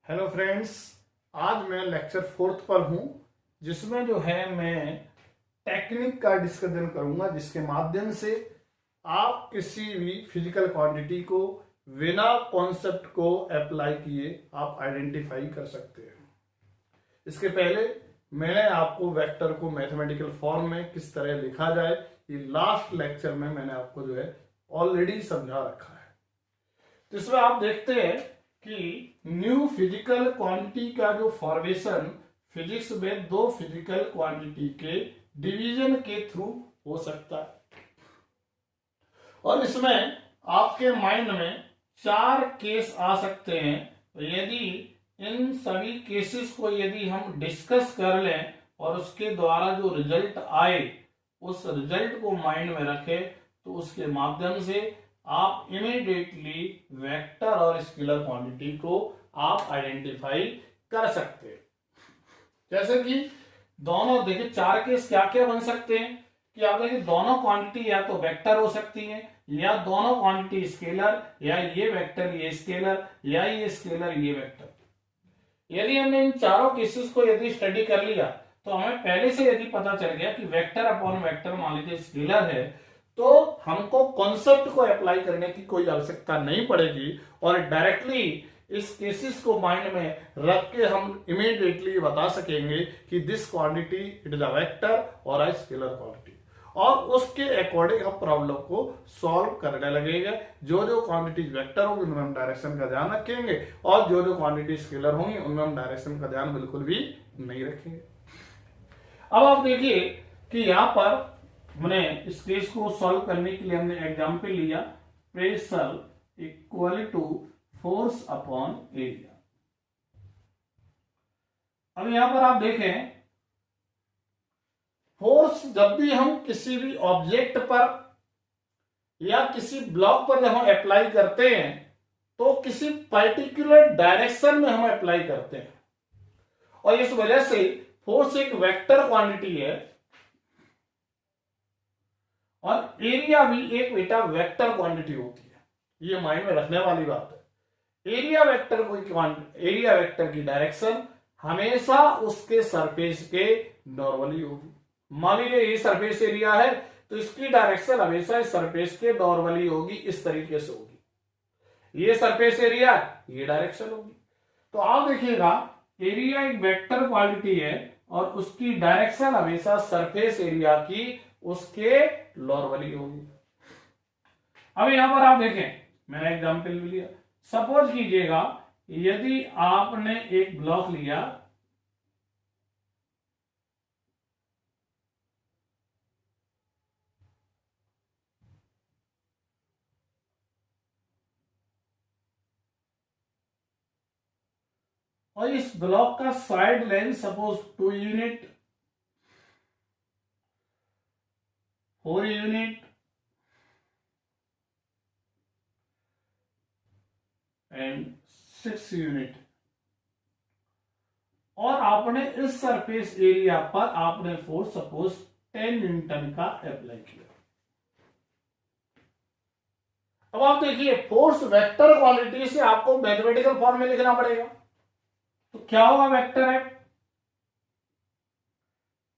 Hello friends, आज मैं lecture 4 पर हूं, जिसमें जो है मैं टेक्निक का डिस्कशन करूंगा, जिसके माध्यम से आप किसी भी फिजिकल क्वांटिटी को बिना कॉन्सेप्ट को अप्लाई किए आप आइडेंटिफाई कर सकते हैं। इसके पहले मैंने आपको वेक्टर को मैथमेटिकल फॉर्म में किस तरह लिखा जाए, ये लास्ट लेक्चर में मैंने आपको जो है ऑलरेडी समझा रखा है। तो इसमें आप देखते हैं कि न्यू फिजिकल क्वांटिटी का जो फॉर्मेशन फिजिक्स में दो फिजिकल क्वांटिटी के डिवीजन के थ्रू हो सकता है, और इसमें आपके माइंड में 4 केस आ सकते हैं। तो यदि इन सभी केसेस को यदि हम डिस्कस कर लें और उसके द्वारा जो रिजल्ट आए उस रिजल्ट को माइंड में रखें, तो उसके माध्यम से आप इमीडिएटली वेक्टर और स्केलर क्वांटिटी को आप आइडेंटिफाई कर सकते हैं। जैसे कि दोनों देखिए 4 केस क्या क्या बन सकते हैं कि आप देखिए दोनों क्वांटिटी या तो वेक्टर हो सकती है, या दोनों क्वांटिटी स्केलर, या ये वेक्टर ये स्केलर, या ये स्केलर ये वेक्टर। यदि हमने इन चारों केसेस को यदि स्टडी कर लिया तो हमें पहले से यदि पता चल गया कि वेक्टर अपॉन वेक्टर मान लीजिए स्केलर है, तो हमको कॉन्सेप्ट को अप्लाई करने की कोई आवश्यकता नहीं पड़ेगी, और डायरेक्टली इस केसेस को माइंड में रख के हम इमीडिएटली बता सकेंगे कि this quantity it is a vector और अ स्केलर क्वांटिटी, और उसके अकॉर्डिंग हम प्रॉब्लम को सॉल्व करने लगेंगे। जो जो क्वांटिटीज वेक्टर होंगी उनमें हम डायरेक्शन का ध्यान रखेंगे, और जो जो क्वांटिटी स्केलर होंगी उनमें हम डायरेक्शन का ध्यान बिल्कुल भी नहीं रखेंगे। अब आप देखिए कि यहां पर हमने इस केस को सॉल्व करने के लिए हमने एग्जाम्पल लिया pressure equal to force upon area. अब यहां पर आप देखें फोर्स जब भी हम किसी भी ऑब्जेक्ट पर या किसी ब्लॉक पर जब हम अप्लाई करते हैं तो किसी पर्टिकुलर डायरेक्शन में हम अप्लाई करते हैं, और इस वजह से फोर्स एक वेक्टर क्वांटिटी है और एरिया भी एक बेटा वेक्टर क्वांटिटी होती है। ये माइंड में रखने वाली बात है। एरिया वेक्टर की डायरेक्शन हमेशा उसके सरफेस के नॉर्मली होगी। मान लीजिए ये सरफेस एरिया है तो इसकी डायरेक्शन हमेशा इस सरफेस के नॉर्मली होगी, इस तरीके से होगी। ये सरफेस एरिया, ये डायरेक्शन होगी। तो आप देखिएगा एरिया एक वेक्टर क्वांटिटी है और उसकी डायरेक्शन हमेशा सरफेस एरिया की उसके नॉर्मली होगी। अब यहां पर आप देखें, मैंने एग्जांपल भी लिया। सपोज कीजिएगा यदि आपने एक ब्लॉक लिया और इस ब्लॉक का side length suppose 2 unit, 4 unit and 6 unit, और आपने इस सरफेस एरिया पर आपने फोर्स सपोज 10 न्यूटन का अप्लाई किया। अब आप देखिए फोर्स वेक्टर क्वांटिटी से आपको मैथमेटिकल फॉर्म में लिखना पड़ेगा। तो क्या होगा वेक्टर है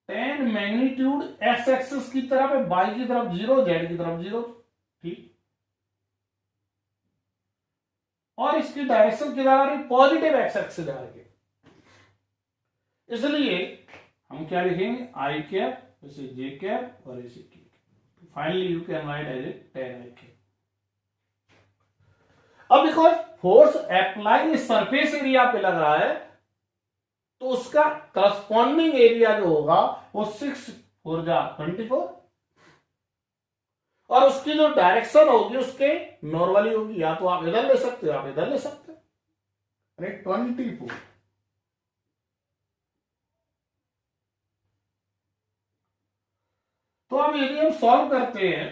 10 मैग्नीट्यूड एक्स एक्सिस की तरफ है, वाई की तरफ 0, जेड की तरफ 0, ठीक, और इसकी डायरेक्शन किधर आ रही, पॉजिटिव एक्स एक्सिस आ रही है। इसलिए हम क्या लिखेंगे आई कैप, ऐसे जे कैप और ऐसे के। Finally you can write as a 10 i cap. अब because force apply surface area पे लग रहा है तो उसका करस्पॉन्डिंग एरिया जो होगा वो 6 4 जा 24, और उसकी जो डायरेक्शन होगी उसके नॉर्मली होगी। या तो आप इधर ले सकते हो, आप इधर ले सकते हो, 24। तो अब यदि हम सॉल्व करते हैं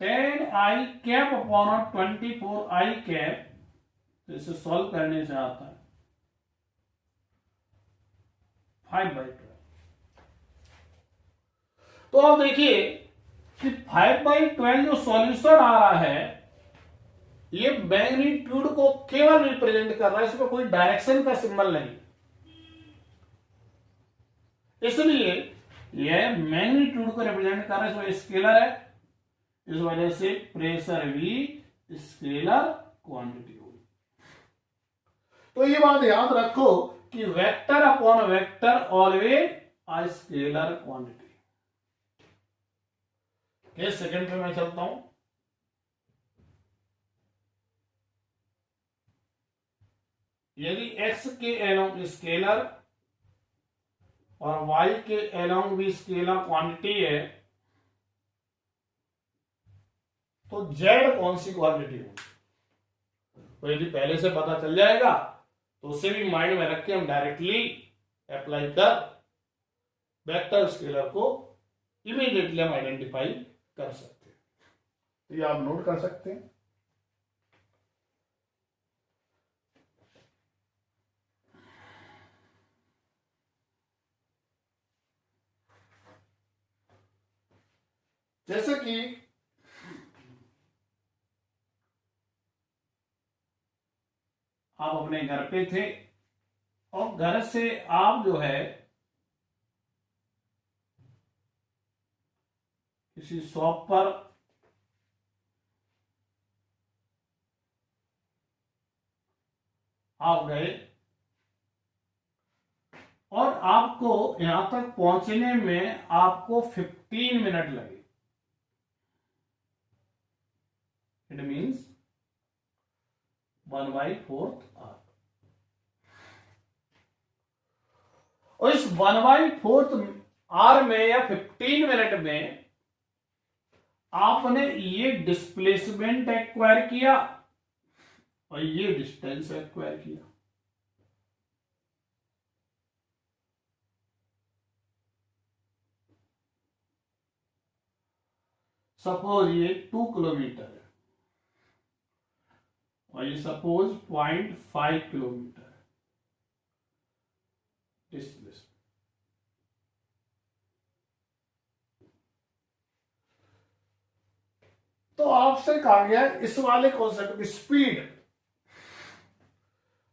10 i cap upon 24 I cap, तो इसे सॉल्व करने से आता है 5/12। तो अब देखिए कि 5/12 जो सॉल्यूशन आ रहा है ये मैग्नीट्यूड को केवल रिप्रेजेंट कर रहा है, इसमें कोई डायरेक्शन का सिंबल नहीं, इसलिए यह मैग्नीट्यूड को रिप्रेजेंट कर रहा है, इसमें स्केलर है, इस वजह से प्रेशर भी स्केलर क्वांटिटी होगी। तो ये बात याद रखो कि vector upon vector always a scalar quantity. Case second पे मैं चलता हूं। यदि x के अलोंग स्केलर और y के अलोंग भी स्केलर क्वांटिटी है, तो z कौन सी क्वांटिटी होगी? तो यदि पहले से पता चल जाएगा तो उसे भी माइंड में रख के हम डायरेक्टली अप्लाई कर वेक्टर स्केलर को इमीडिएटली हम आइडेंटिफाई कर सकते हैं। तो ये आप नोट कर सकते हैं। जैसे कि आप अपने घर पे थे और घर से आप जो है किसी शॉप पर आप गए और आपको यहां तक पहुंचने में आपको 15 मिनट लगे। It means 1/4 hour. और इस 1/4 आवर में या 15 मिनट में आपने ये डिस्प्लेसमेंट एक्वायर किया और ये डिस्टेंस एक्वायर किया। सपोज ये 2 किलोमीटर है और ये सपोज 0.5 किलोमीटर है डिस्प्लेसमेंट। तो आपसे कहा गया इस वाले कॉन्सेप्ट की स्पीड।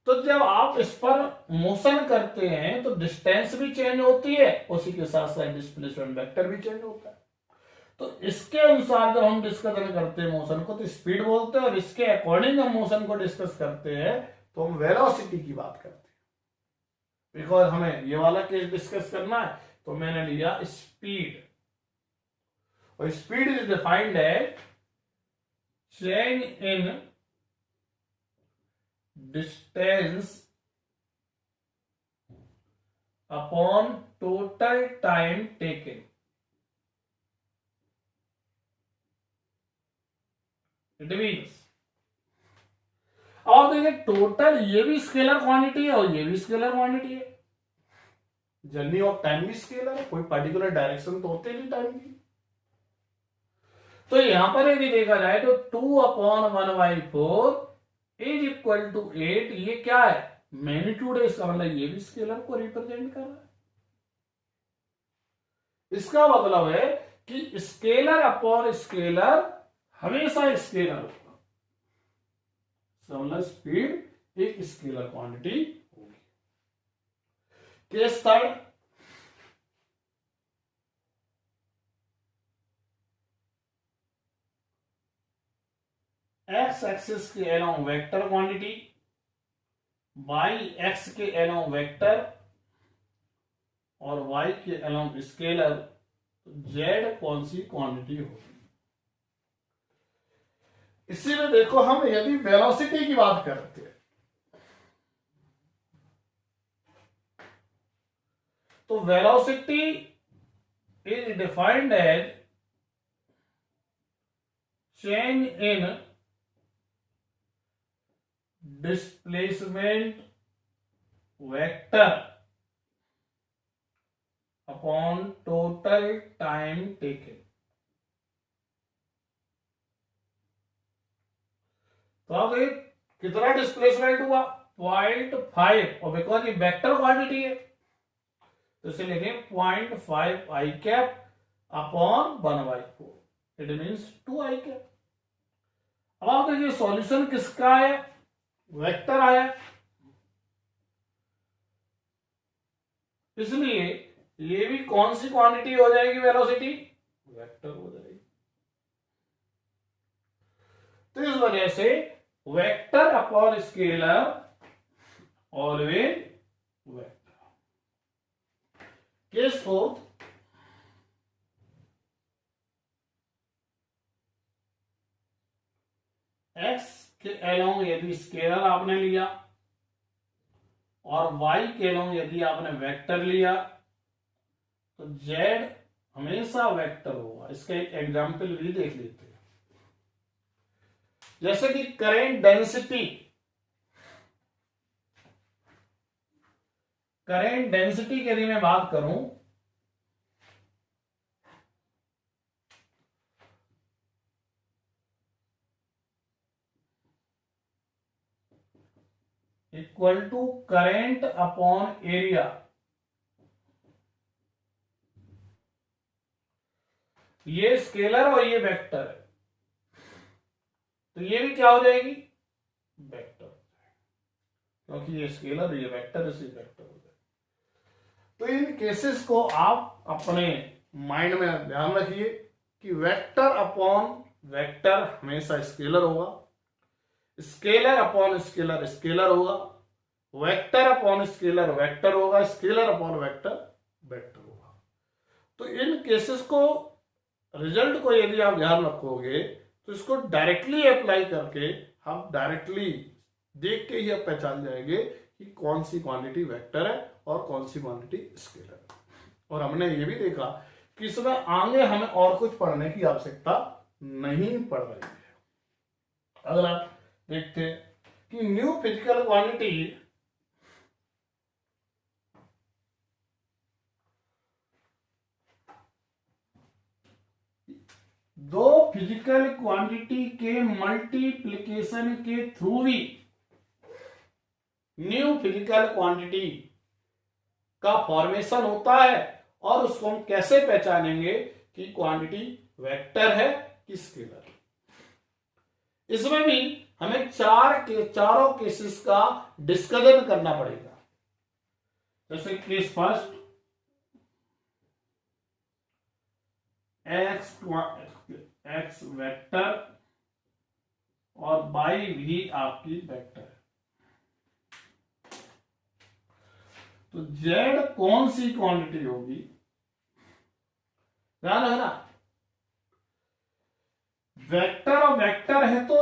तो जब आप इस पर मोशन करते हैं तो डिस्टेंस भी चेंज होती है, उसी के साथ साथ डिस्प्लेसमेंट वेक्टर भी चेंज होता है। तो इसके अनुसार जब हम डिस्कशन करते हैं मोशन को तो स्पीड बोलते हैं, और इसके अकॉर्डिंग हम मोशन को डिस्कस करते हैं तो हम वेलोसिटी की बात करते हैं। बिकॉज हमें ये वाला केस डिस्कस करना है तो मैंने लिया स्पीड, और speed is defined as change in distance upon total time taken. It means अब देखिए टोटल ये भी स्केलर क्वांटिटी है और ये भी स्केलर क्वांटिटी है। जर्नी ऑफ टाइम भी स्केलर है, कोई पर्टिकुलर डायरेक्शन तो होते नहीं टाइम की। तो यहां पर यदि देखा जाए तो 2/1/4 इज इक्वल टू 8। ये क्या है? मैग्नीट्यूड है, इसका मतलब ये भी स्केलर को रिप्रेजेंट कर रहा है। इसका मतलब है कि स्केलर अपॉन स्केलर हमेशा स्केलर होगा। मतलब स्पीड एक स्केलर क्वांटिटी होगी। केस थर्ड, एक्स एक्सिस के along vector quantity, y x के अलोंग वेक्टर और वाई के अलोंग स्केलर, जेड कौन सी क्वांटिटी होगी? इसी में देखो हम यदि वेलोसिटी की बात करते हैं तो velocity is defined as change in displacement vector upon total time taken. तो अब कितना डिस्प्लेसमेंट हुआ? 0.5, और बिकॉज ये वेक्टर क्वांटिटी है तो इसे लिखें 0.5 i cap upon 1/4। It means 2 i cap. अब आप देखिए सॉल्यूशन किसका है, वेक्टर आया, इसलिए ये भी कौन सी क्वांटिटी हो जाएगी, वेलोसिटी, वेक्टर हो जाएगी। तो इस वजह से vector upon scalar always vector. Case fourth, x के एलोंग यदि स्केलर आपने लिया और वाई के एलोंग यदि आपने वेक्टर लिया तो जेड हमेशा वेक्टर होगा। इसका एक एग्जाम्पल भी देख लेते हैं। जैसे कि करेंट डेंसिटी, की यदि मैं बात करूं equal to current upon area, ये स्केलर और ये वेक्टर है, तो ये भी क्या हो जाएगी, वेक्टर, क्योंकि ये स्केलर ये वेक्टर, इसे वेक्टर हो जाएगा। तो इन केसेस को आप अपने माइंड में ध्यान रखिए कि वेक्टर अपॉन वेक्टर हमेशा स्केलर होगा, स्केलर अपॉन स्केलर स्केलर होगा, वेक्टर अपॉन स्केलर वेक्टर होगा, स्केलर अपॉन वेक्टर वेक्टर होगा। तो इन केसेस को, रिजल्ट को यदि आप ध्यान रखोगे तो इसको डायरेक्टली अप्लाई करके हम डायरेक्टली देख के ही आप पहचान जाएंगे कि कौन सी क्वांटिटी वेक्टर है और कौन सी क्वांटिटी स्केलर है। और हमने ये भी देखा कि इसमें आगे हमें और कुछ पढ़ने की आवश्यकता नहीं पड़ रही है। अगला देखते हैं कि न्यू फिजिकल क्वांटिटी, दो फिजिकल क्वांटिटी के मल्टीप्लिकेशन के थ्रू भी न्यू फिजिकल क्वांटिटी का फॉर्मेशन होता है, और उसको हम कैसे पहचानेंगे कि क्वांटिटी वेक्टर है कि स्केलर। इसमें भी हमें चारों केसेस का डिस्कशन करना पड़ेगा। जैसे केस फर्स्ट, एक्स वेक्टर और बाई भी आपकी वेक्टर है, तो जेड कौन सी क्वांटिटी होगी, ध्यान रखना, वेक्टर और वेक्टर है तो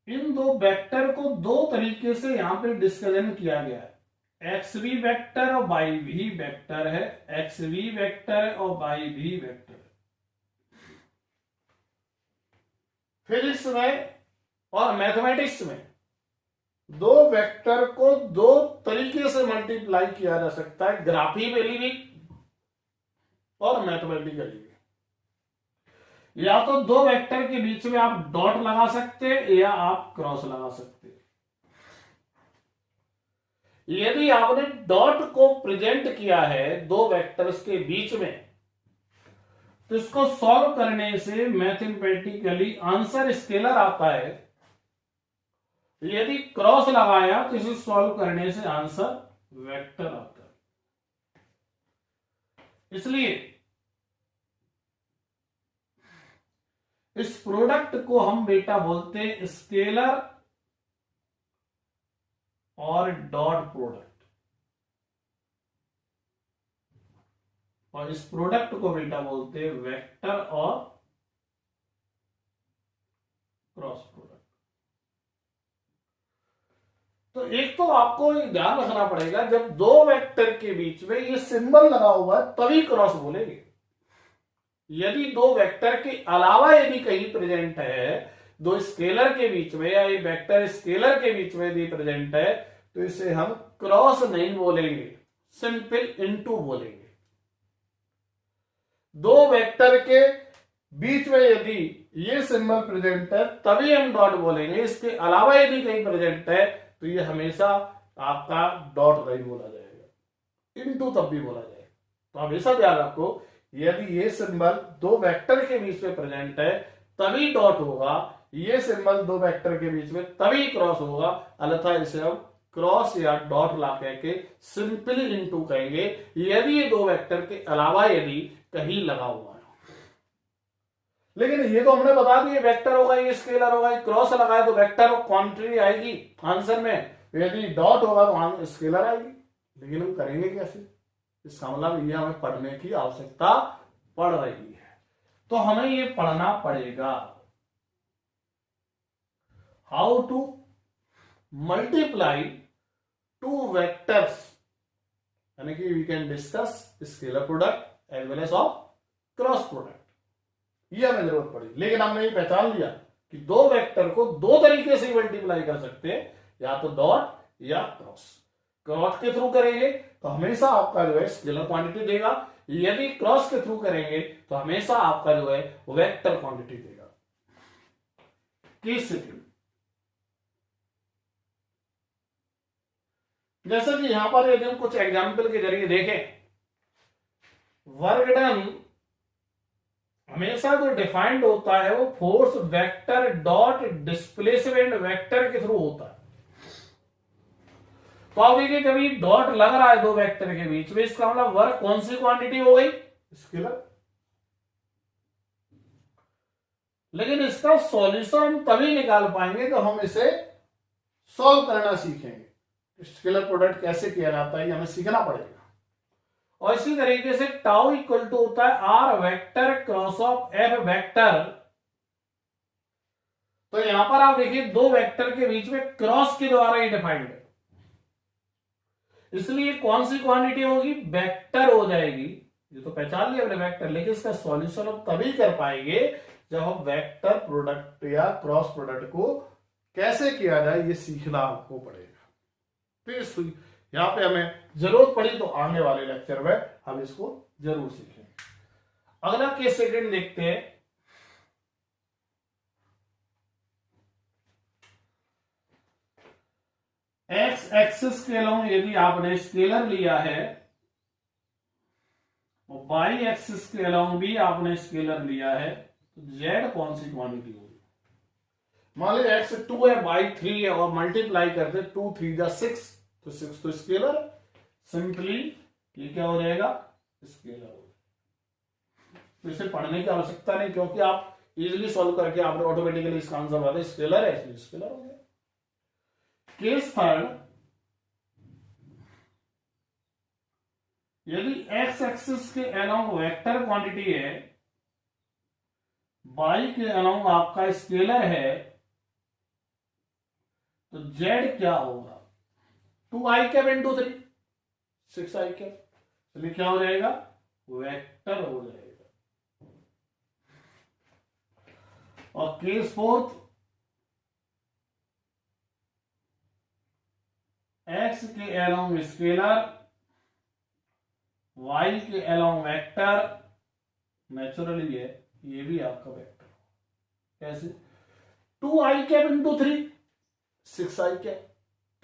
इन दो वेक्टर को दो तरीके से यहां पे डिस्कशन किया गया है। एक्स भी वेक्टर और वाई भी वेक्टर है, एक्स भी वेक्टर है और वाई भी वेक्टर है। फिजिक्स में और मैथमेटिक्स में दो वेक्टर को दो तरीके से मल्टीप्लाई किया जा सकता है, ग्राफिकली भी और मैथमेटिकली भी। या तो दो वेक्टर के बीच में आप डॉट लगा सकते हैं या आप क्रॉस लगा सकते हैं। यदि आपने डॉट को प्रेजेंट किया है दो वेक्टर्स के बीच में, तो इसको सॉल्व करने से मैथमेटिकली आंसर स्केलर आता है। यदि क्रॉस लगाया तो इसे सॉल्व करने से आंसर वेक्टर आता है। इसलिए इस प्रोडक्ट को हम बेटा बोलते हैं स्केलर और डॉट प्रोडक्ट, और इस प्रोडक्ट को बेटा बोलते हैं वेक्टर और क्रॉस प्रोडक्ट। तो एक तो आपको ध्यान रखना पड़ेगा, जब दो वेक्टर के बीच में ये सिंबल लगा हुआ है तभी क्रॉस बोलेंगे। यदि दो वेक्टर के अलावा यदि कहीं प्रेजेंट है, दो स्केलर के बीच में या ये वेक्टर स्केलर के बीच में यदि प्रेजेंट है, तो इसे हम क्रॉस नहीं बोलेंगे, सिंपल इनटू बोलेंगे। दो वेक्टर के बीच में यदि ये सिंबल प्रेजेंट है तभी हम डॉट बोलेंगे, इसके अलावा यदि कहीं प्रेजेंट है तो ये हमेशा आपका डॉट नहीं बोला जाएगा, इनटू तब भी बोला जाएगा। तो हमेशा ध्यान रखो, यदि ये सिंबल दो वेक्टर के बीच में प्रेजेंट है तभी डॉट होगा, ये सिंबल दो वेक्टर के बीच में तभी क्रॉस होगा, अन्यथा इसे हम क्रॉस या डॉट ला के सिंपली इनटू कहेंगे यदि ये दो वेक्टर के अलावा यदि कहीं लगा हुआ है। लेकिन ये तो हमने बता दिया वेक्टर होगा, ये स्केलर होगा, ये क्रॉस लगाए तो वेक्टर क्वांटिटी आएगी आंसर में, यदि डॉट होगा तो स्केलर आएगी। लेकिन हम करेंगे कैसे? इसका मतलब ये हमें पढ़ने की आवश्यकता पड़ रही है, तो हमें ये पढ़ना पड़ेगा how to multiply two vectors, यानी कि we can discuss scalar product as well as of cross product. ये हमें जरूरत पड़ी, लेकिन हमने ये पहचान लिया कि दो वेक्टर को दो तरीके से मल्टीप्लाई कर सकते हैं, या तो डॉट या क्रॉस। क्रॉस के थ्रू करेंगे तो हमेशा आपका जो है स्केलर क्वांटिटी देगा, यदि क्रॉस के थ्रू करेंगे तो हमेशा आपका जो है वेक्टर क्वांटिटी देगा। केस सेकंड, जैसा कि यहां पर यदि हम कुछ एग्जाम्पल के जरिए देखें, वर्क डन हमेशा जो डिफाइंड होता है वो force vector dot displacement vector के थ्रू होता है। तो आप देखिए कभी डॉट लग रहा है दो वेक्टर के बीच में, इसका मतलब वर्क कौन सी क्वांटिटी हो गई? स्केलर। लेकिन इसका सॉल्यूशन हम तभी निकाल पाएंगे तो हम इसे सॉल्व करना सीखेंगे। स्केलर प्रोडक्ट कैसे किया जाता है ये हमें सीखना पड़ेगा। और इसी तरीके से टाउ इक्वल टू होता है r vector cross of f vector. तो यहां पर आप देखिए दो वेक्टर के बीच में क्रॉस के द्वारा ही डिफाइंड है, इसलिए कौन सी क्वांटिटी होगी? वेक्टर हो जाएगी। ये तो पहचान लिया हमने वेक्टर, लेकिन इसका सॉल्यूशन हम तभी कर पाएंगे जब हम वेक्टर प्रोडक्ट या क्रॉस प्रोडक्ट को कैसे किया जाए ये सीखना हमको पड़ेगा। तो यहां पे हमें जरूरत पड़ी तो आने वाले लेक्चर में हम इसको जरूर सीखेंगे। अगला केस सेकंड देखते हैं। एक्स एक्सिस के अलोंग यदि आपने स्केलर लिया है और वाई एक्सिस के अलोंग भी आपने स्केलर लिया है, तो जेड कौन सी क्वांटिटी होगी? मान लीजिए एक्स 2 है, वाई 3 है और मल्टीप्लाई करते 2 3 जा 6, तो 6 तो स्केलर, सिंपली ये क्या हो जाएगा? स्केलर हो जाएगा। तो इसे पढ़ने की आवश्यकता नहीं, क्योंकि आप इजीली सॉल्व करके आपने ऑटोमेटिकली इसका आंसर बता स्केलर है, इसलिए स्केलर हो गया। केस थर्ड, यदि एक्स एक्सिस के अलोंग वेक्टर क्वांटिटी है, वाई के अलोंग आपका स्केलर है, तो जेड क्या होगा? 2i cap into 3 6i cap, चलिए क्या हो जाएगा? वेक्टर हो जाएगा। और केस फोर्थ, एक्स के अलोंग स्केलर, वाई के अलोंग वेक्टर, नेचुरली है ये भी आपका वेक्टर। कैसे? 2i cap into 3 6i cap,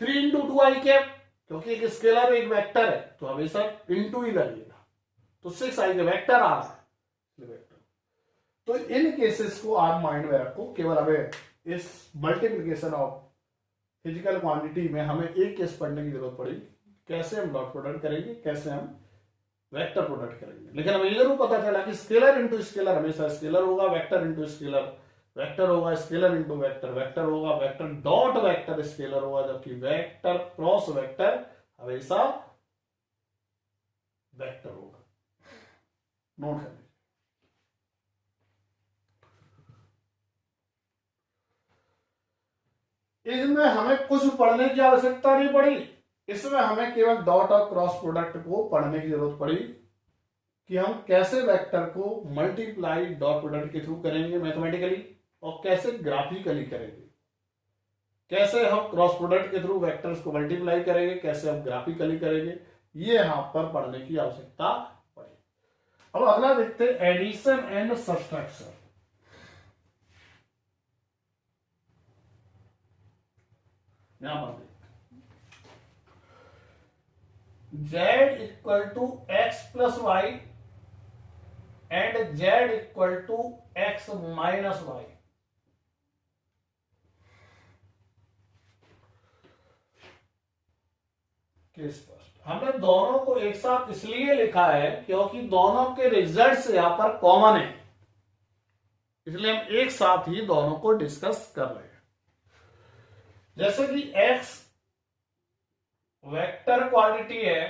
3 into 2i cap, क्योंकि एक स्केलर एक वेक्टर है तो हमेशा इंटू ही लगेगा, तो 6i के वेक्टर आ रहा है वेक्टर। तो इन केसेस को आप माइंड में रखो। केवल हमें इस मल्टीप्लिकेशन ऑफ फिजिकल क्वांटिटी में हमें एक केस पढ़ने की जरूरत पड़ी, कैसे हम डॉट प्रोडक्ट करेंगे, कैसे हम वेक्टर प्रोडक्ट करेंगे। लेकिन हमें ये जरूर पता चला कि स्केलर इंटू स्केलर हमेशा स्केलर होगा, वेक्टर इंटू स्केलर वेक्टर होगा, स्केलर इंटू वेक्टर वेक्टर होगा, वेक्टर डॉट वेक्टर स्केलर होगा, जबकि वेक्टर क्रॉस वेक्टर हमेशा वेक्टर होगा। नोट कर लीजिए। इसमें हमें कुछ पढ़ने की आवश्यकता नहीं पड़ी, इसमें हमें केवल डॉट और क्रॉस प्रोडक्ट को पढ़ने की जरूरत पड़ी कि हम कैसे वेक्टर को मल्टीप्लाई डॉट प्रोडक्ट के थ्रू करेंगे मैथमेटिकली, और कैसे ग्राफिकली करेंगे, कैसे हम क्रॉस प्रोडक्ट के थ्रू वेक्टर्स को मल्टीप्लाई करेंगे, कैसे हम ग्राफिकली करेंगे, ये यहां पर पढ़ने की आवश्यकता पड़ी। अब अगला देखते हैं एडिशन एंड सब्सट्रैक्शन। यहां पर z equal to x plus y and z equal to x minus y. Case first. हमने दोनों को एक साथ इसलिए लिखा है क्योंकि दोनों के रिजल्ट्स यहां पर कॉमन है, इसलिए हम एक साथ ही दोनों को डिस्कस कर रहे हैं। जैसे कि x वेक्टर क्वांटिटी है,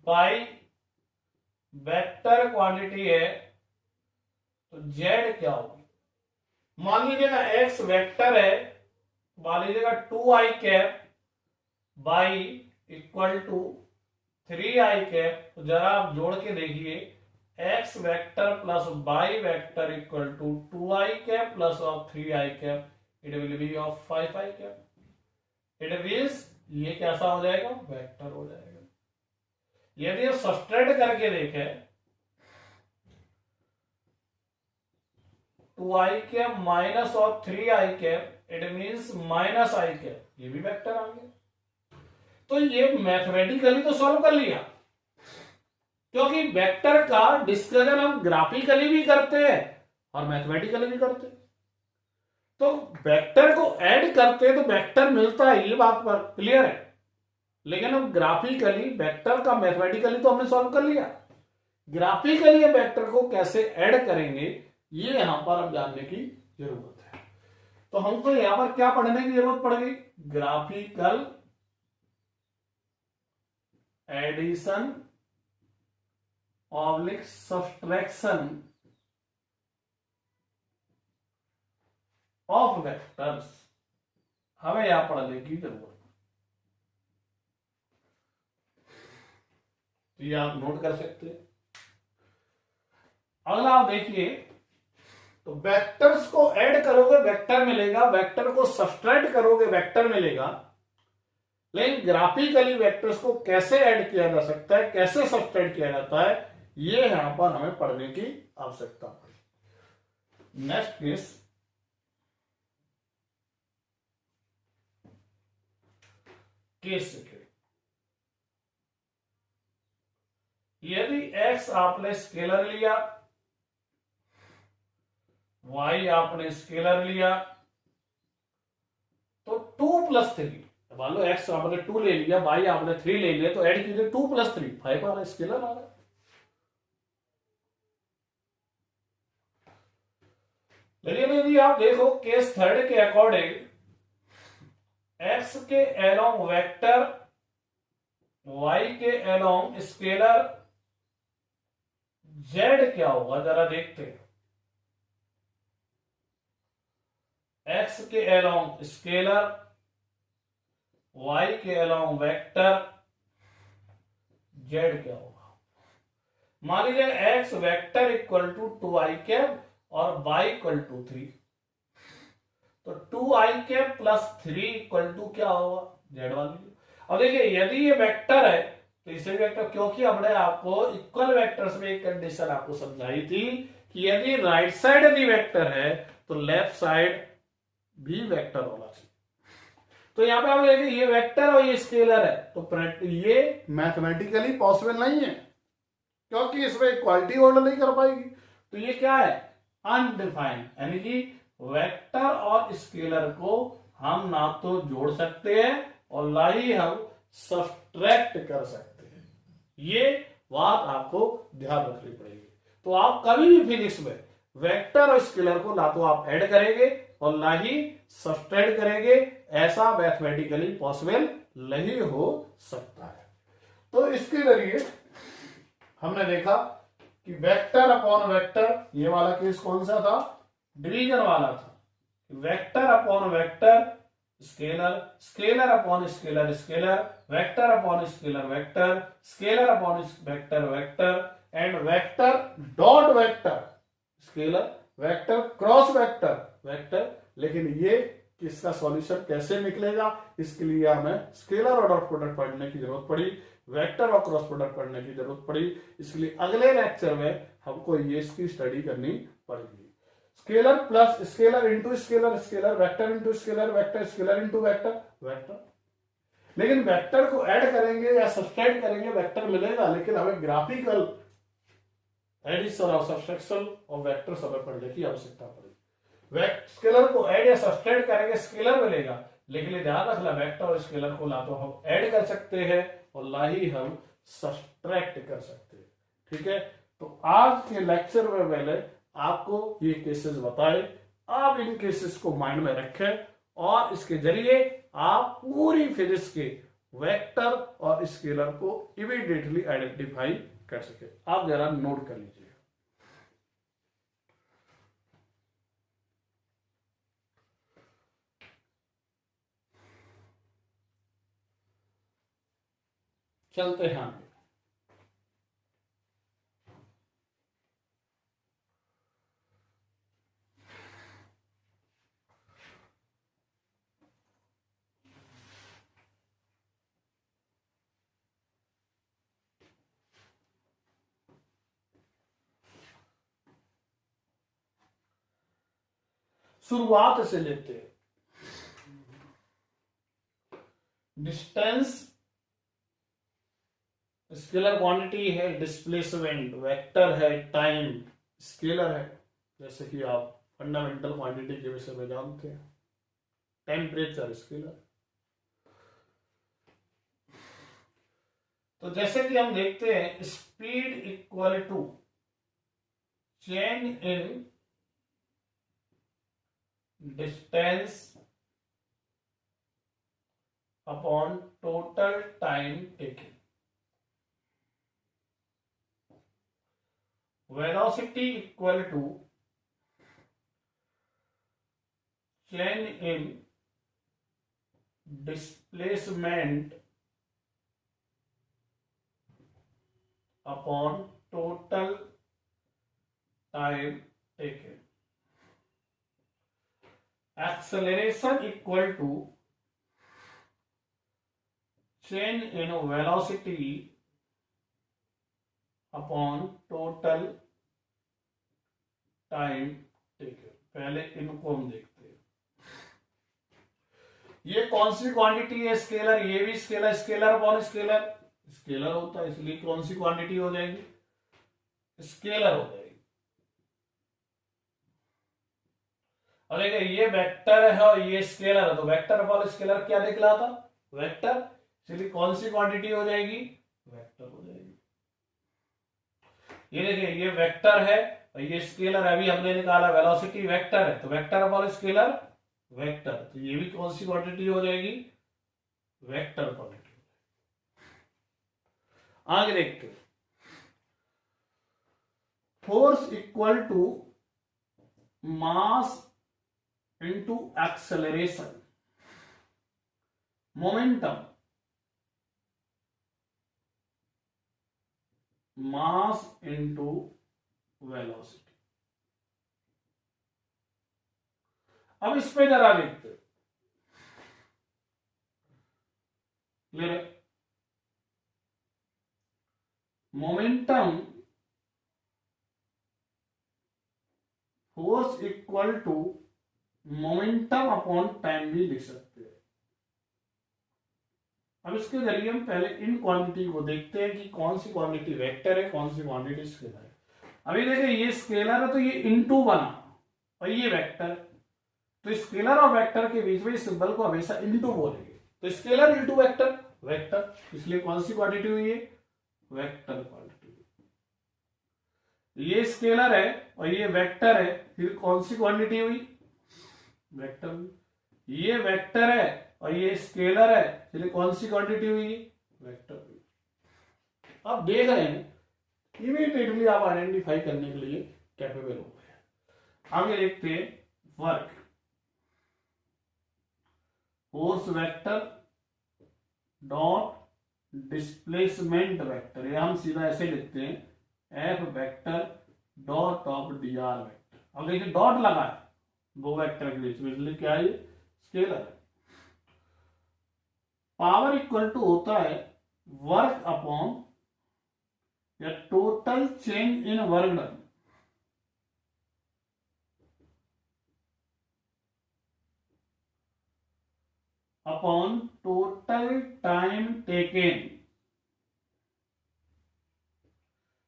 y वेक्टर क्वांटिटी है, तो z क्या होगी? मान लीजिएगा x वेक्टर है, मान लीजिएगा 2i cap y equal to 3i cap. तो जरा आप जोड़ के देखिए, x vector plus y vector equal to 2i cap plus of 3i cap, it will be of 5i cap. It means ये कैसा हो जाएगा? वेक्टर हो जाएगा। यदि आप सब्ट्रैक्ट करके देखें, 2i cap minus of 3i cap, it means minus i cap, ये भी वेक्टर आ गया। तो ये मैथमेटिकली तो सॉल्व कर लिया, क्योंकि वेक्टर का डिस्कशन हम ग्राफिकली भी करते हैं और मैथमेटिकली भी करते हैं। तो वेक्टर को ऐड करते हैं तो वेक्टर मिलता है, ये बात पर क्लियर है। लेकिन हम ग्राफिकली वेक्टर का मैथमेटिकली तो हमने सॉल्व कर लिया, ग्राफिकली वेक्टर को कैसे ऐड करेंगे ये यहां पर अब जानने की जरूरत है। तो हमको यहां पर क्या पढ़ने की जरूरत पड़ गई? Graphical addition oblique subtraction of vectors, हमें यहां पढ़ने की जरूरत है। तो ये आप नोट कर सकते हैं। अगला आप देखिए, तो वेक्टर्स को ऐड करोगे वेक्टर मिलेगा, वेक्टर को सब्ट्रैक्ट करोगे वेक्टर मिलेगा। लेकिन ग्राफिकली वेक्टर्स को कैसे ऐड किया जा सकता है, कैसे सब्ट्रैक्ट किया जाता है, ये यहां पर हमें पढ़ने की आवश्यकता है। Next case second. यदि x आपने स्केलर लिया, y आपने स्केलर लिया, तो 2 प्लस 3, मान लो x आपने 2 ले लिया, y आपने 3 ले लिया, तो ऐड कीजिए 2 प्लस 3, 5 आ रहा है, स्केलर आ रहा है। लेकिन यदि आप देखो केस थर्ड के अकॉर्डिंग, x के अलोंग वेक्टर, y के अलोंग स्केलर, z क्या होगा जरा देखते हैं। x के अलोंग स्केलर, y के अलोंग वेक्टर, z क्या होगा? मान लीजिए x vector equal to 2i cap और y इक्वल टू 3, तो 2i cap plus 3 equal to क्या होगा? z वाली। अब देखिए, यदि ये वेक्टर है तो इसे वेक्टर, क्योंकि हमने आपको इक्वल वेक्टर्स में एक कंडीशन आपको समझाई थी कि यदि राइट साइड यदि वेक्टर है तो लेफ्ट साइड भी वेक्टर होना चाहिए। तो यहां पे आप देखिए, ये वेक्टर और ये स्केलर है, तो ये मैथमेटिकली पॉसिबल नहीं है, क्योंकि इसमें इक्वालिटी होल्ड नहीं कर पाएगी। तो ये क्या है? अनडिफाइंड, यानी कि वेक्टर और स्केलर को हम ना तो जोड़ सकते हैं और ना ही हम सब्ट्रैक्ट कर सकते हैं। ये बात आपको ध्यान रखनी पड़ेगी। तो आप कभी भी फिजिक्स में वेक्टर और स्केलर को ना तो आप ऐड करेंगे और ना ही सब्ट्रैक्ट करेंगे, ऐसा मैथमेटिकली पॉसिबल नहीं हो सकता है। तो इसके जरिए हमने देखा कि वेक्टर अपॉन वेक्टर, ये वाला केस कौन सा था? डिवीजन वाला था। Vector upon vector scalar, scalar upon scalar scalar, vector upon scalar vector, scalar upon vector vector, and vector dot vector scalar, vector cross vector vector. लेकिन ये इसका सॉल्यूशन कैसे निकलेगा, इसके लिए हमें स्केलर और डॉट प्रोडक्ट पढ़ने की जरूरत पड़ी, वेक्टर और क्रॉस प्रोडक्ट पढ़ने की जरूरत पड़ी। इसलिए अगले लेक्चर में हमको ये इसकी स्टडी करनी पड़ेगी। Scalar plus scalar into scalar, scalar vector into scalar, vector scalar into vector vector. लेकिन वेक्टर को ऐड करेंगे या सब्ट्रैक्ट करेंगे वेक्टर मिलेगा, लेकिन हमें ग्राफिकल एडिशन और सब्ट्रैक्शन ऑफ वेक्टर्स हमें पढ़ने की आवश्यकता पड़ेगी। स्केलर को ऐड या सब्ट्रैक्ट करेंगे स्केलर मिलेगा, लेकिन ये ध्यान रखना वेक्टर और स्केलर को ना तो हम ऐड कर सकते हैं और ना ही हम सब्ट्रैक्ट कर सकते हैं। ठीक है, तो आज के लेक्चर में मैंने आपको ये केसेस बताए, आप इन केसेस को माइंड में रखें और इसके जरिए आप पूरी फिजिक्स के वेक्टर और स्केलर को इमीडिएटली आइडेंटिफाई कर सके। आप जरा नोट कर लीजिए। चलते हैं आगे। शुरुआत से लेते हैं। डिस्टेंस स्केलर क्वांटिटी है, डिस्प्लेसमेंट वेक्टर है, टाइम स्केलर है, जैसे कि आप फंडामेंटल क्वांटिटी के विषय में जानते हैं। Temperature scalar. तो जैसे कि हम देखते हैं speed equal to change in distance upon total time taken. Velocity equal to change in displacement upon total time taken. Acceleration equal to change in velocity upon total time taken। पहले इनको हम देखते हैं। ये कौन सी क्वांटिटी है? Scalar. ये भी scalar, scalar upon scalar scalar होता है, इसलिए कौन सी क्वांटिटी हो जाएगी? स्केलर हो जाएगी। और देखिए ये वेक्टर है और ये स्केलर है, तो वेक्टर अपॉन स्केलर क्या निकला था? वेक्टर। इसलिए कौन सी क्वांटिटी हो जाएगी? वेक्टर हो जाएगी। ये देखिए ये वेक्टर है और ये स्केलर है। अभी हमने निकाला वेलोसिटी वेक्टर है, तो वेक्टर अपॉन स्केलर वेक्टर, तो ये भी कौन सी क्वांटिटी हो जाएगी? Vector quantity. आगे देखते हैं। Force equal to mass into acceleration, momentum, mass into velocity। अब इस पे जरा देखते हैं। क्लियर है? Momentum force equal to momentum upon time भी लिख सकते हैं। अब इसके जरिए हम पहले इन क्वांटिटी को देखते हैं कि कौन सी क्वांटिटी वेक्टर है, कौन सी क्वांटिटी स्केलर है। अभी देखिए ये स्केलर है तो ये इनटू बना और ये वेक्टर, तो स्केलर और वेक्टर के बीच में इस सिंबल को हमेशा इनटू बोलेंगे, तो स्केलर इनटू वेक्टर वेक्टर, इसलिए कौन सी क्वांटिटी हुई है? Vector quantity. ये स्केलर है और ये वेक्टर है, फिर कौन सी क्वांटिटी हुई? वेक्टर। ये वेक्टर है और ये स्केलर है, इसलिए कौन सी क्वांटिटी हुई? वेक्टर हुई। आप देख रहे हैं इमीडिएटली आप आइडेंटिफाई करने के लिए कैपेबल हो गए। आगे देखते हैं work. Force vector dot displacement vector, ये हम सीधा ऐसे लिखते हैं F vector dot of D R vector. अब देखिए डॉट लगा है दो वेक्टर के बीच में, इसलिए क्या है? स्केलर है। पावर इक्वल टू होता है वर्क अपॉन या total change in work done upon total time taken.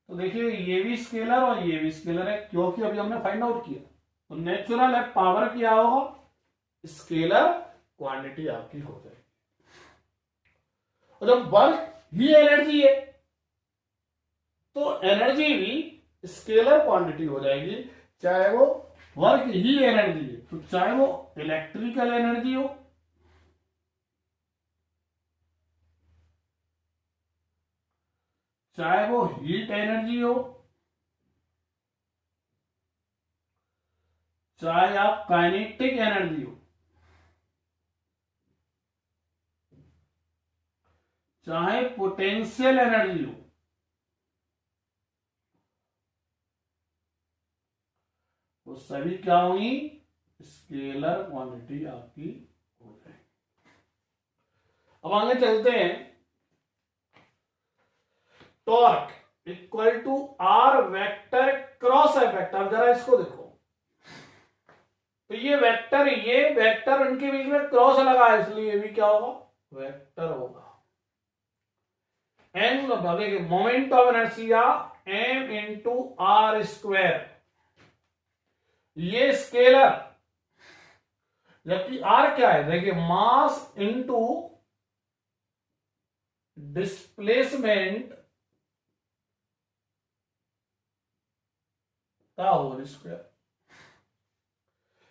तो देखिए ये भी स्केलर और ये भी स्केलर है, क्योंकि अभी हमने फाइंड आउट किया। तो नेचुरल है पावर क्या होगा? स्केलर क्वांटिटी आपकी हो जाएगी। और जब वर्क ही एनर्जी है तो एनर्जी भी स्केलर क्वांटिटी हो जाएगी, चाहे वो वर्क ही एनर्जी है, तो चाहे वो इलेक्ट्रिकल एनर्जी हो, चाहे वो हीट एनर्जी हो, चाहे आप काइनेटिक एनर्जी हो, चाहे पोटेंशियल एनर्जी हो, वो सभी क्या होंगी, स्केलर क्वांटिटी आपकी हो जाएगी। अब आगे चलते हैं। Torque equal to r vector cross a vector. अब जरा इसको देखो, तो ये वेक्टर उनके बीच में क्रॉस लगा है, इसलिए ये भी क्या होगा, वेक्टर होगा। An moment of inertia m into r square, ये स्केलर, जबकि आर क्या है, देखिए मास इंटू डिस्प्लेसमेंट का होल स्क्वायर।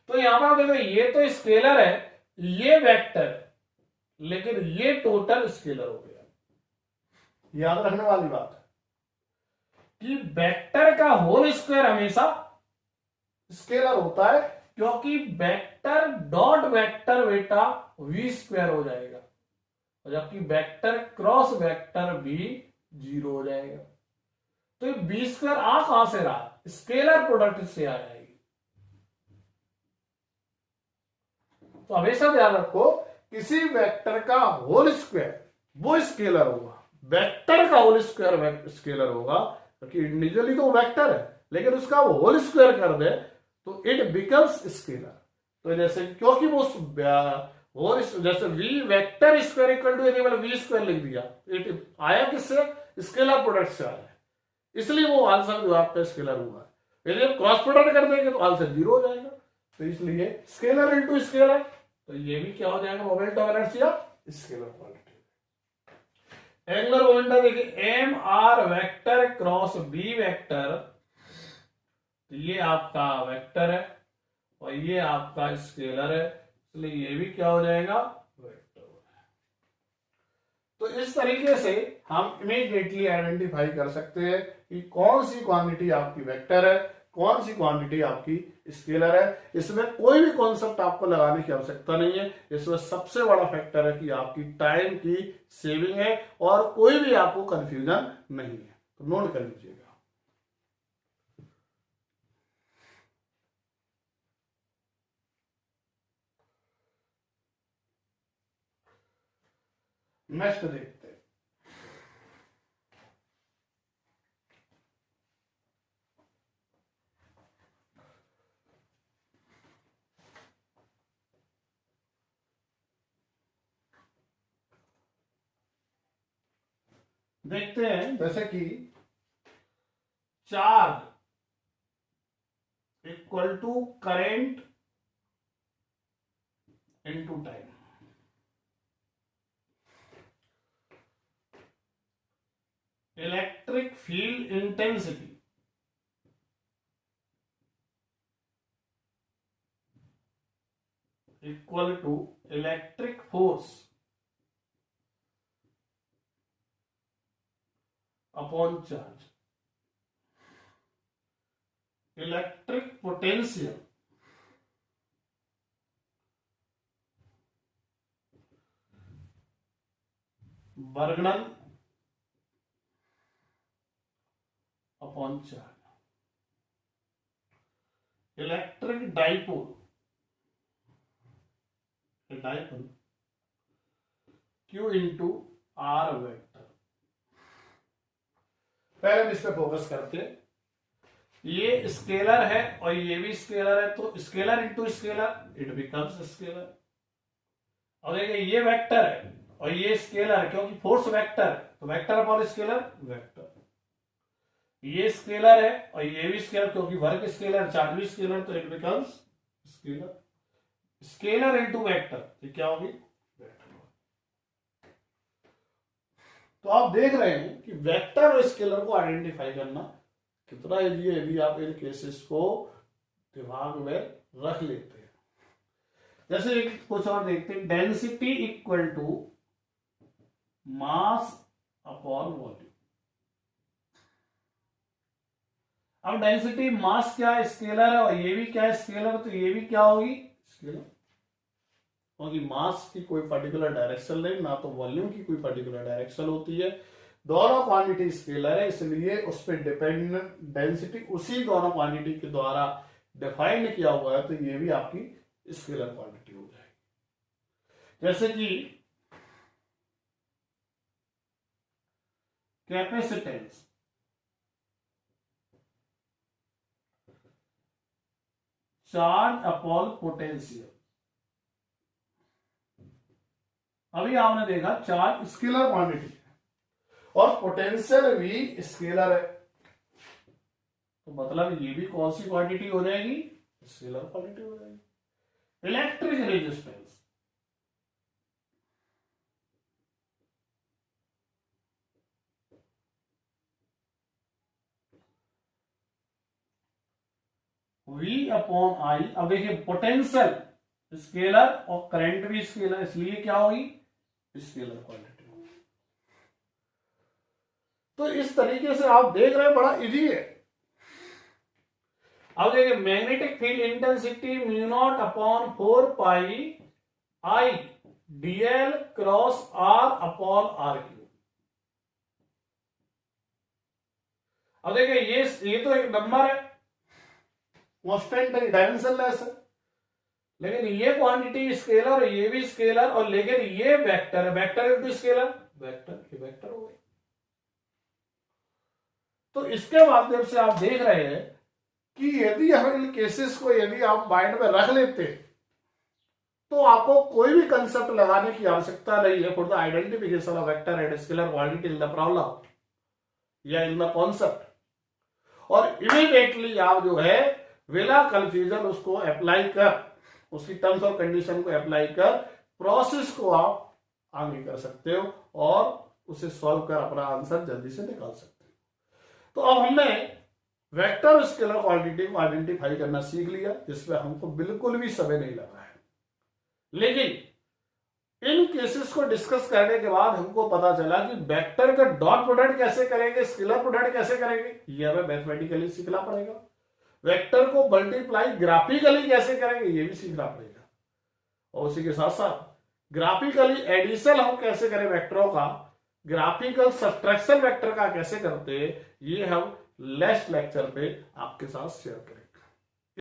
तो यहां पर देखो ये तो स्केलर है, ये वेक्टर, लेकिन ये टोटल स्केलर हो गया। याद रखने वाली बात है कि वेक्टर का होल स्क्वायर हमेशा स्केलर होता है, क्योंकि वेक्टर डॉट वेक्टर बेटा वी स्क्वायर हो जाएगा, और जबकि वेक्टर क्रॉस वेक्टर भी 0 हो जाएगा। तो ये बी स्क्वायर आ कहां से रहा, स्केलर प्रोडक्ट से आ जाएगी। तो हमेशा ध्यान रखो, किसी वेक्टर का होल स्क्वायर वो स्केलर होगा, वेक्टर का होल स्क्वायर स्केलर होगा, क्योंकि इंडिविजुअली तो वेक्टर है, लेकिन उसका वो होल स्क्वायर कर दे तो इट बिकम्स स्केलर। तो जैसे क्योंकि वो होल, जैसे v vector square equal to केवल वी स्क्वायर लिख दिया, इट आया किससे, स्केलर प्रोडक्ट से आया, इसलिए वो आंसर जो आपका स्केलर हुआ है। यदि आप क्रॉस प्रोडक्ट कर देंगे तो आंसर 0 हो जाएगा। तो इसलिए स्केलर इंटू स्केलर, तो ये भी क्या हो जाएगा, moment of inertia scalar quantity. Angular momentum देखिए m r vector cross b vector, तो ये आपका वेक्टर है और ये आपका स्केलर है, इसलिए ये भी क्या हो जाएगा, वेक्टर हो जाएगा। तो इस तरीके से हम इमीडिएटली आइडेंटिफाई कर सकते हैं कि कौन सी क्वांटिटी आपकी वेक्टर है, कौन सी क्वांटिटी आपकी स्केलर है। इसमें कोई भी कॉन्सेप्ट आपको लगाने की आवश्यकता नहीं है। इसमें सबसे बड़ा फैक्टर है कि आपकी टाइम की सेविंग है और कोई भी आपको कंफ्यूजन नहीं है। तो नोट कर लीजिएगा। नेक्स्ट देखते हैं। देखते हैं जैसे कि charge equal to current into time. Electric field intensity equal to electric force upon charge. Electric potential वर्गनल upon charge. Electric dipole Q into R vector. पहले हम इस पे फोकस करते हैं। ये स्केलर है और ये भी स्केलर है, तो scalar into scalar it becomes scalar. और देखिए ये वेक्टर है और ये स्केलर है, क्योंकि फोर्स वेक्टर है तो वेक्टर अपॉन स्केलर वेक्टर। ये स्केलर है और ये भी स्केलर, क्योंकि वर्क स्केलर चार्ज भी स्केलर, तो it becomes scalar. Scalar into vector, ये क्या होगी, वेक्टर। तो आप देख रहे हैं कि वेक्टर और स्केलर को आइडेंटिफाई करना कितना इजी है यदि आप इन केसेस को दिमाग में रख लेते हैं। जैसे एक कुछ और देखते हैं, density equal to mass upon volume. अब डेंसिटी मास क्या है, स्केलर है, और ये भी क्या है, स्केलर, तो ये भी क्या होगी, स्केलर, क्योंकि मास की कोई पर्टिकुलर डायरेक्शन नहीं, ना तो वॉल्यूम की कोई पर्टिकुलर डायरेक्शन होती है, दोनों क्वांटिटी स्केलर है, इसलिए उस पर डिपेंडेंट डेंसिटी उसी दोनों क्वांटिटी के द्वारा डिफाइंड किया हुआ है, तो ये भी आपकी स्केलर क्वांटिटी हो जाएगी। जैसे कि कैपेसिटेंस, चार्ज अपॉन पोटेंशियल। अभी आपने देखा चार्ज स्केलर क्वांटिटी है और पोटेंशियल भी स्केलर है, तो मतलब ये भी कौन सी क्वांटिटी हो जाएगी, स्केलर क्वांटिटी हो जाएगी। Electric resistance, V upon I. अब देखिए पोटेंशियल स्केलर और करंट भी स्केलर, इसलिए क्या होगी, स्केलर क्वांटिटी। तो इस तरीके से आप देख रहे हैं, बड़ा इजी है। अब देखिए magnetic field intensity mu naught upon 4 pi I dl cross r upon r q. अब देखिए ये तो एक नंबर है, कांस्टेंट है, डायमेंशनलेस है, लेकिन ये क्वांटिटी स्केलर और ये भी स्केलर, और लेकिन ये वेक्टर है, वेक्टर इनटू स्केलर, वेक्टर ये वेक्टर हो गए। तो इसके माध्यम से आप देख रहे हैं कि यदि हम इन केसेस को यदि आप माइंड में रख लेते तो आपको कोई भी कंसेप्ट लगाने की आवश्यकता नहीं है for the identification of vector and scalar quantity in the problem या इन द कॉन्सेप्ट, और इमीडिएटली आप जो है बिना कंफ्यूजन उसको अप्लाई कर, उसकी टर्म्स और कंडीशन को अप्लाई कर प्रोसेस को आप आगे कर सकते हो और उसे सॉल्व कर अपना आंसर जल्दी से निकाल सकते हो। तो अब हमने वेक्टर और स्केलर क्वांटिटी को आइडेंटिफाई करना सीख लिया, जिसमें हमको बिल्कुल भी समय नहीं लगा है, लेकिन इन केसेस को डिस्कस करने के बाद हमको पता चला कि वेक्टर का डॉट प्रोडक्ट कैसे करेंगे, स्केलर प्रोडक्ट कैसे करेंगे, ये हमें मैथमेटिकली सीखना पड़ेगा। वेक्टर को मल्टीप्लाई ग्राफिकली कैसे करेंगे, ये भी सीखना पड़ेगा, और उसी के साथ साथ ग्राफिकली एडिशन हम कैसे करें वेक्टरों का, ग्राफिकल सब्ट्रैक्शन वेक्टर का कैसे करते हैं, ये हम नेक्स्ट लेक्चर पे आपके साथ शेयर करेंगे।